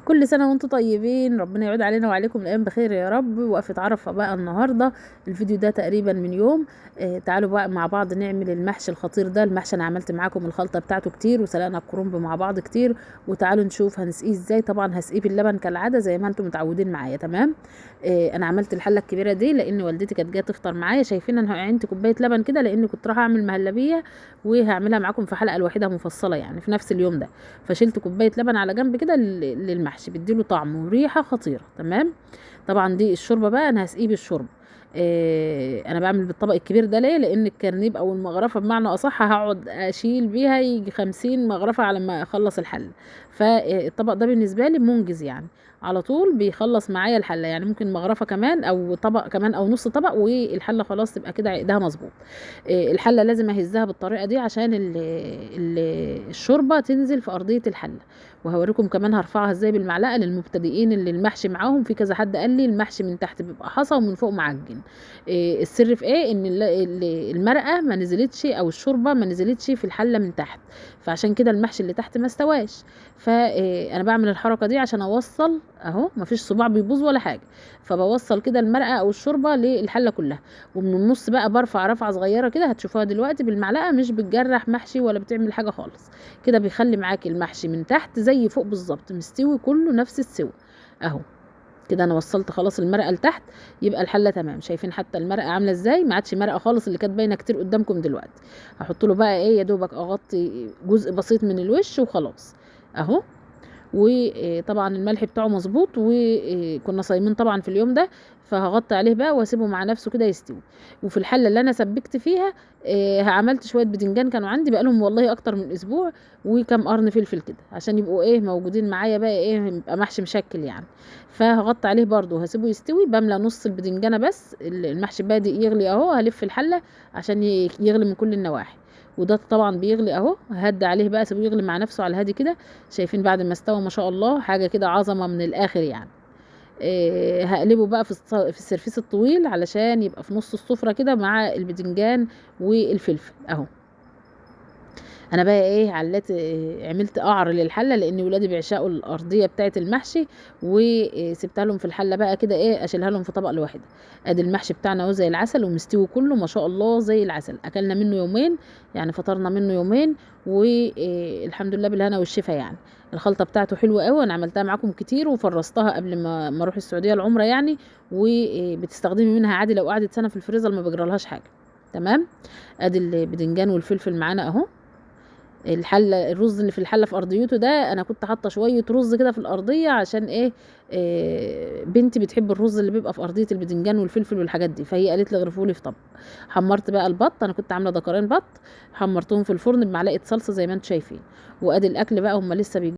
كل سنة وانتم طيبين، ربنا يعود علينا وعليكم الأيام بخير يا رب. وقفة عرفة بقى النهاردة، الفيديو ده تقريبا من يوم. تعالوا بقى مع بعض نعمل المحشي الخطير ده. المحشي انا عملت معاكم الخلطة بتاعته كتير، وسلقنا الكرنب مع بعض كتير. وتعالوا نشوف هنسقيه ازاي. طبعا هسقيه باللبن كالعادة زي ما انتم متعودين معايا. تمام. انا عملت الحلة الكبيرة دي لان والدتي كانت جايه تفطر معايا. شايفين انا عينت كوباية لبن كده لان كنت رايحة اعمل مهلبية، وهعملها معاكم في حلقة الوحيدة مفصلة يعني في نفس اليوم ده. فشلت كوبايه لبن على جنب كده للمحشي، بيديله طعم وريحه خطيره. تمام. طبعا دي الشوربه بقى انا هسقيه بالشوربه. انا بعمل بالطبق الكبير ده ليه؟ لان الكرنيب او المغرفه بمعنى اصح هقعد اشيل بيها يجي 50 مغرفه على ما اخلص الحل. فالطبق ده بالنسبه لي منجز يعني، على طول بيخلص معايا الحله. يعني ممكن مغرفه كمان او طبق كمان او نص طبق والحله خلاص تبقى كده عقدها مظبوط. الحله لازم اهزها بالطريقه دي عشان الشوربه تنزل في ارضيه الحله. وهوريكم كمان هرفعها ازاي بالمعلقه للمبتدئين اللي المحشي معاهم. في كذا حد قال لي المحشي من تحت بيبقى حصى ومن فوق معجن. السر في ايه؟ ان المرقه ما نزلتش او الشوربه ما نزلتش في الحله من تحت، فعشان كده المحشي اللي تحت ما استواش. فانا بعمل الحركه دي عشان اوصل اهو، مفيش صباع بيبوظ ولا حاجه. فبوصل كده المرقه او الشوربه للحله كلها، ومن النص بقى برفع رفعه صغيره كده هتشوفوها دلوقتي بالمعلقه. مش بتجرح محشي ولا بتعمل حاجه خالص، كده بيخلي معاكي المحشي من تحت زي فوق بالظبط، مستوي كله نفس السوى اهو. كده انا وصلت خلاص المرقه لتحت، يبقى الحله تمام. شايفين حتى المرقه عامله ازاي؟ ما عادش مرقه خالص اللي كانت باينه كتير قدامكم دلوقتي. هحط له بقى ايه، يا دوبك اغطي جزء بسيط من الوش وخلاص اهو. وطبعا الملح بتاعه مظبوط، وكنا صايمين طبعا في اليوم ده. فهغطي عليه بقى واسيبه مع نفسه كده يستوي. وفي الحله اللي انا سبكت فيها عملت شويه بدنجان كانوا عندي بقالهم والله اكتر من اسبوع، وكم قرن فلفل كده عشان يبقوا ايه موجودين معايا بقى ايه، يبقى محشي مشكل يعني. فهغطي عليه برضو وهسيبه يستوي. بملى نص البدنجانه بس، المحشي بادئ يغلي اهو. هلف الحله عشان يغلي من كل النواحي. وده طبعا بيغلي اهو. ههدي عليه بقى اسيبه يغلي مع نفسه على الهادي كده. شايفين بعد ما استوى ما شاء الله حاجه كده عظمه من الاخر يعني. هقلبه بقى في السرفيس الطويل علشان يبقى في نص السفره كده مع البدنجان والفلفل اهو. انا بقى ايه علت عملت قعر للحله لان ولادي بيعشقوا الارضيه بتاعه المحشي، وسبتها لهم في الحله بقى كده ايه اشيلها لهم في طبق لوحده. ادي المحشي بتاعنا اهو زي العسل ومستوي كله ما شاء الله زي العسل. اكلنا منه يومين يعني، فطرنا منه يومين، والحمد لله بالهنا والشفا يعني. الخلطه بتاعته حلوه قوي، انا عملتها معاكم كتير وفرستها قبل ما اروح السعوديه العمره يعني. وبتستخدمي منها عادي لو قعدت سنه في الفريزر ما بيجرالهاش حاجه. تمام. ادي البدنجان والفلفل معانا اهو. الحله الرز اللي في الحله في ارضيته ده انا كنت حاطه شويه رز كده في الارضيه عشان ايه، بنتي بتحب الرز اللي بيبقى في ارضيه البدنجان والفلفل والحاجات دي، فهي قالت لي اغرفوا لي في طبق. حمرت بقى البط، انا كنت عامله دكرين بط حمرتهم في الفرن بمعلقه صلصه زي ما انتم شايفين. وادي الاكل بقى هم لسه